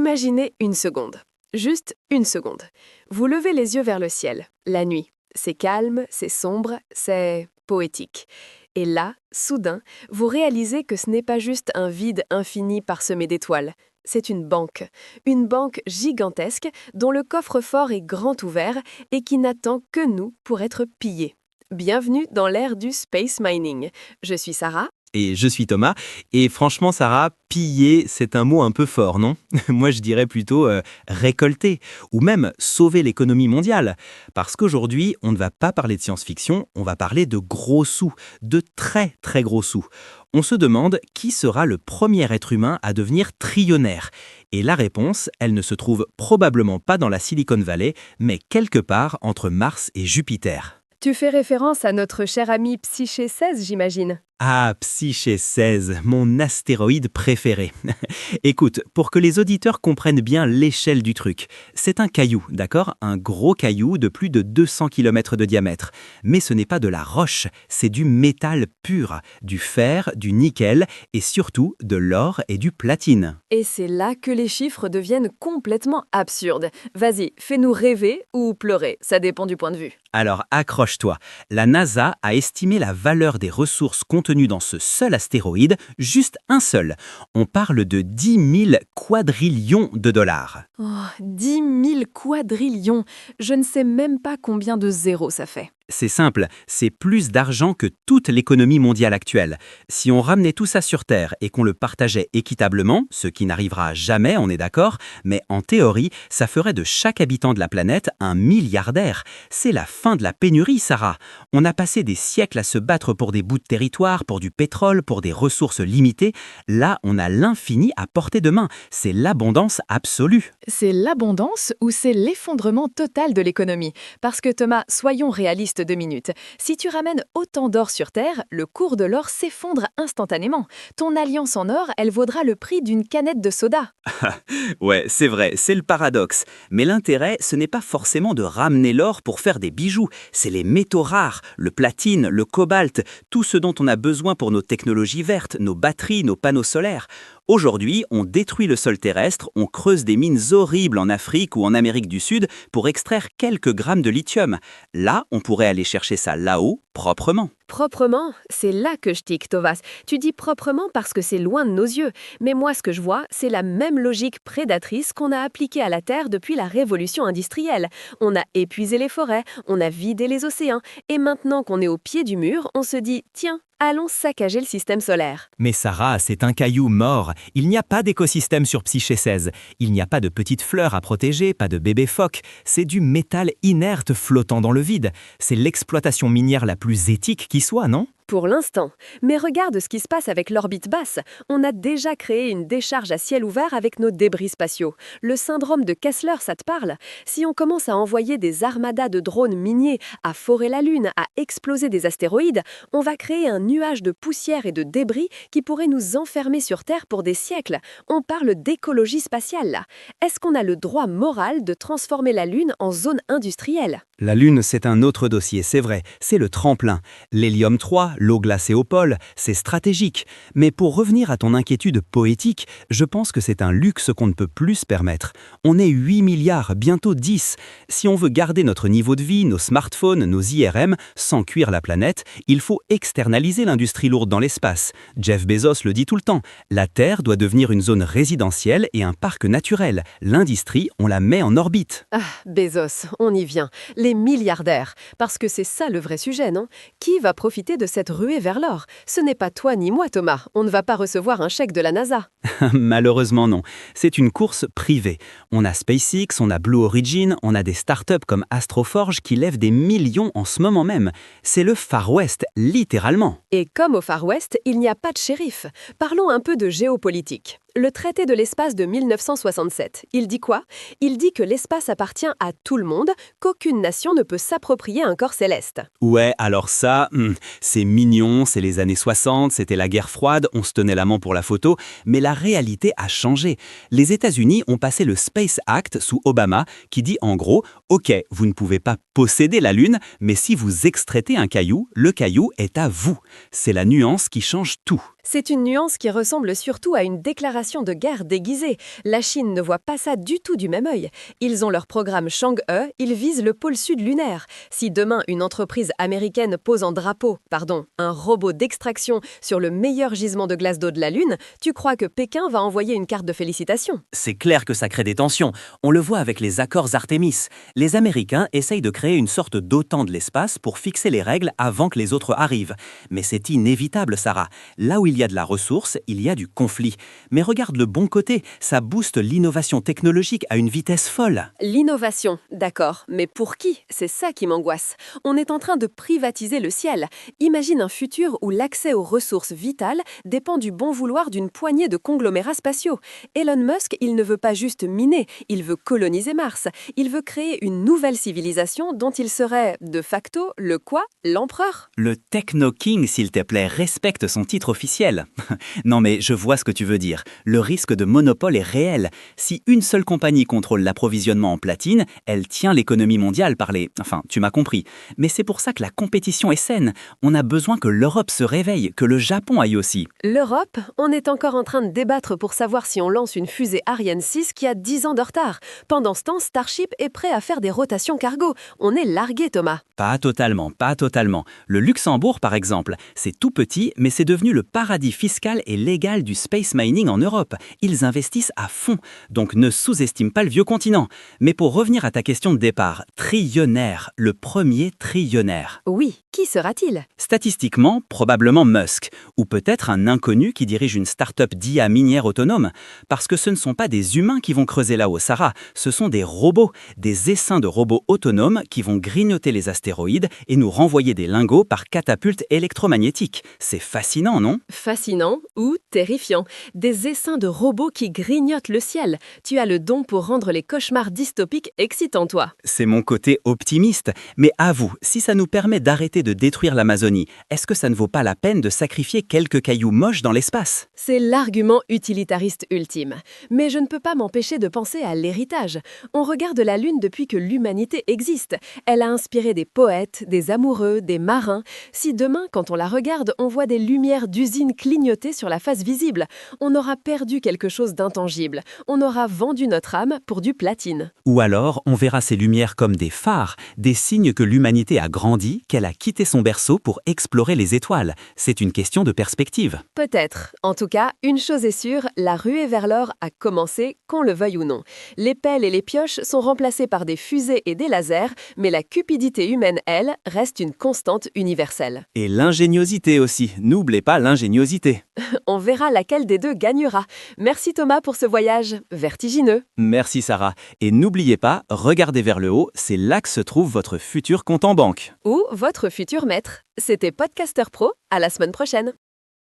Imaginez une seconde. Juste une seconde. Vous levez les yeux vers le ciel, la nuit. C'est calme, c'est sombre, c'est poétique. Et là, soudain, vous réalisez que ce n'est pas juste un vide infini parsemé d'étoiles. C'est une banque gigantesque dont le coffre-fort est grand ouvert et qui n'attend que nous pour être pillé. Bienvenue dans l'ère du space mining. Je suis Sarah. Et je suis Thomas. Et franchement, Sarah, piller, c'est un mot un peu fort, non? Moi, je dirais plutôt récolter, ou même sauver l'économie mondiale. Parce qu'aujourd'hui, on ne va pas parler de science-fiction, on va parler de gros sous, de très très gros sous. On se demande qui sera le premier être humain à devenir trillionnaire. Et la réponse, elle ne se trouve probablement pas dans la Silicon Valley, mais quelque part entre Mars et Jupiter. Tu fais référence à notre cher ami Psyché 16, j'imagine. Ah, Psyché 16, mon astéroïde préféré. Écoute, pour que les auditeurs comprennent bien l'échelle du truc, c'est un caillou, d'accord? Un gros caillou de plus de 200 km de diamètre. Mais ce n'est pas de la roche, c'est du métal pur, du fer, du nickel et surtout de l'or et du platine. Et c'est là que les chiffres deviennent complètement absurdes. Vas-y, fais-nous rêver ou pleurer, ça dépend du point de vue. Alors accroche-toi, la NASA a estimé la valeur des ressources contenues dans ce seul astéroïde, juste un seul. On parle de 10 000 quadrillions de dollars. Oh, 10 000 quadrillions. Je ne sais même pas combien de zéros ça fait. C'est simple, c'est plus d'argent que toute l'économie mondiale actuelle. Si on ramenait tout ça sur Terre et qu'on le partageait équitablement, ce qui n'arrivera jamais, on est d'accord, mais en théorie, ça ferait de chaque habitant de la planète un milliardaire. C'est la fin de la pénurie, Sarah. On a passé des siècles à se battre pour des bouts de territoire, pour du pétrole, pour des ressources limitées. Là, on a l'infini à portée de main. C'est l'abondance absolue. C'est l'abondance ou c'est l'effondrement total de l'économie? Parce que Thomas, soyons réalistes 2 minutes. Si tu ramènes autant d'or sur Terre, le cours de l'or s'effondre instantanément. Ton alliance en or, elle vaudra le prix d'une canette de soda. Ouais, c'est vrai, c'est le paradoxe. Mais l'intérêt, ce n'est pas forcément de ramener l'or pour faire des bijoux. C'est les métaux rares, le platine, le cobalt, tout ce dont on a besoin pour nos technologies vertes, nos batteries, nos panneaux solaires. Aujourd'hui, on détruit le sol terrestre, on creuse des mines horribles en Afrique ou en Amérique du Sud pour extraire quelques grammes de lithium. Là, on pourrait aller chercher ça là-haut, proprement. Proprement, c'est là que je tique, Tovas. Tu dis proprement parce que c'est loin de nos yeux. Mais moi, ce que je vois, c'est la même logique prédatrice qu'on a appliquée à la Terre depuis la révolution industrielle. On a épuisé les forêts, on a vidé les océans, et maintenant qu'on est au pied du mur, on se dit « Tiens, allons saccager le système solaire ». Mais Sarah, c'est un caillou mort. Il n'y a pas d'écosystème sur Psyché 16. Il n'y a pas de petites fleurs à protéger, pas de bébés phoques. C'est du métal inerte flottant dans le vide. C'est l'exploitation minière la plus éthique qui soit, non ? Pour l'instant. Mais regarde ce qui se passe avec l'orbite basse. On a déjà créé une décharge à ciel ouvert avec nos débris spatiaux. Le syndrome de Kessler, ça te parle? Si on commence à envoyer des armadas de drones miniers à forer la Lune, à exploser des astéroïdes, on va créer un nuage de poussière et de débris qui pourrait nous enfermer sur Terre pour des siècles. On parle d'écologie spatiale, là. Est-ce qu'on a le droit moral de transformer la Lune en zone industrielle? La Lune, c'est un autre dossier, c'est vrai. C'est le tremplin. L'hélium 3, l'eau glacée au pôle, c'est stratégique. Mais pour revenir à ton inquiétude poétique, je pense que c'est un luxe qu'on ne peut plus se permettre. On est 8 milliards, bientôt 10. Si on veut garder notre niveau de vie, nos smartphones, nos IRM, sans cuire la planète, il faut externaliser l'industrie lourde dans l'espace. Jeff Bezos le dit tout le temps. La Terre doit devenir une zone résidentielle et un parc naturel. L'industrie, on la met en orbite. Ah, Bezos, on y vient. Les milliardaires. Parce que c'est ça le vrai sujet, non? Qui va profiter de cette ruée vers l'or? Ce n'est pas toi ni moi, Thomas. On ne va pas recevoir un chèque de la NASA. Malheureusement non. C'est une course privée. On a SpaceX, on a Blue Origin, on a des startups comme Astroforge qui lèvent des millions en ce moment même. C'est le Far West, littéralement. Et comme au Far West, il n'y a pas de shérif. Parlons un peu de géopolitique. Le traité de l'espace de 1967, il dit quoi? Il dit que l'espace appartient à tout le monde, qu'aucune nation ne peut s'approprier un corps céleste. Ouais, alors ça, c'est mignon, c'est les années 60, c'était la guerre froide, on se tenait la main pour la photo, mais la réalité a changé. Les États-Unis ont passé le Space Act sous Obama qui dit en gros « Ok, vous ne pouvez pas possédez la Lune, mais si vous extraitez un caillou, le caillou est à vous. C'est la nuance qui change tout. C'est une nuance qui ressemble surtout à une déclaration de guerre déguisée. La Chine ne voit pas ça du tout du même œil. Ils ont leur programme Chang'e, ils visent le pôle sud lunaire. Si demain une entreprise américaine pose un robot d'extraction sur le meilleur gisement de glace d'eau de la Lune, tu crois que Pékin va envoyer une carte de félicitations? C'est clair que ça crée des tensions. On le voit avec les accords Artemis. Les Américains essayent de créer une sorte d'OTAN de l'espace pour fixer les règles avant que les autres arrivent. Mais c'est inévitable, Sarah. Là où il y a de la ressource, il y a du conflit. Mais regarde le bon côté, ça booste l'innovation technologique à une vitesse folle. L'innovation, d'accord, mais pour qui? C'est ça qui m'angoisse. On est en train de privatiser le ciel. Imagine un futur où l'accès aux ressources vitales dépend du bon vouloir d'une poignée de conglomérats spatiaux. Elon Musk, il ne veut pas juste miner, il veut coloniser Mars. Il veut créer une nouvelle civilisation dont il serait, de facto, le quoi? L'empereur? Le Techno King, s'il te plaît, respecte son titre officiel. Non mais je vois ce que tu veux dire. Le risque de monopole est réel. Si une seule compagnie contrôle l'approvisionnement en platine, elle tient l'économie mondiale par les... Enfin, tu m'as compris. Mais c'est pour ça que la compétition est saine. On a besoin que l'Europe se réveille, que le Japon aille aussi. L'Europe, on est encore en train de débattre pour savoir si on lance une fusée Ariane 6 qui a 10 ans de retard. Pendant ce temps, Starship est prêt à faire des rotations cargo. On est largué, Thomas. Pas totalement, pas totalement. Le Luxembourg, par exemple, c'est tout petit, mais c'est devenu le paradis fiscal et légal du space mining en Europe. Ils investissent à fond, donc ne sous-estime pas le vieux continent. Mais pour revenir à ta question de départ, trillionnaire, le premier trillionnaire. Oui, qui sera-t-il? Statistiquement, probablement Musk, ou peut-être un inconnu qui dirige une start-up d'IA minière autonome, parce que ce ne sont pas des humains qui vont creuser là-haut, Sarah, ce sont des robots, des essaims de robots autonomes qui vont grignoter les astéroïdes et nous renvoyer des lingots par catapulte électromagnétique. C'est fascinant, non? Fascinant ou terrifiant. Des essaims de robots qui grignotent le ciel. Tu as le don pour rendre les cauchemars dystopiques excitants, toi. C'est mon côté optimiste, mais avoue, si ça nous permet d'arrêter de détruire l'Amazonie, est-ce que ça ne vaut pas la peine de sacrifier quelques cailloux moches dans l'espace? C'est l'argument utilitariste ultime. Mais je ne peux pas m'empêcher de penser à l'héritage. On regarde la Lune depuis que l'humanité existe. Elle a inspiré des poètes, des amoureux, des marins. Si demain, quand on la regarde, on voit des lumières d'usines clignoter sur la face visible, on aura perdu quelque chose d'intangible. On aura vendu notre âme pour du platine. Ou alors, on verra ces lumières comme des phares, des signes que l'humanité a grandi, qu'elle a quitté son berceau pour explorer les étoiles. C'est une question de perspective. Peut-être. En tout cas, une chose est sûre, la ruée vers l'or a commencé, qu'on le veuille ou non. Les pelles et les pioches sont remplacées par des fusées et des lasers, mais la cupidité humaine, elle, reste une constante universelle. Et l'ingéniosité aussi, n'oubliez pas l'ingéniosité. On verra laquelle des deux gagnera. Merci Thomas pour ce voyage vertigineux. Merci Sarah. Et n'oubliez pas, regardez vers le haut, c'est là que se trouve votre futur compte en banque. Ou votre futur maître. C'était Podcaster Pro, à la semaine prochaine.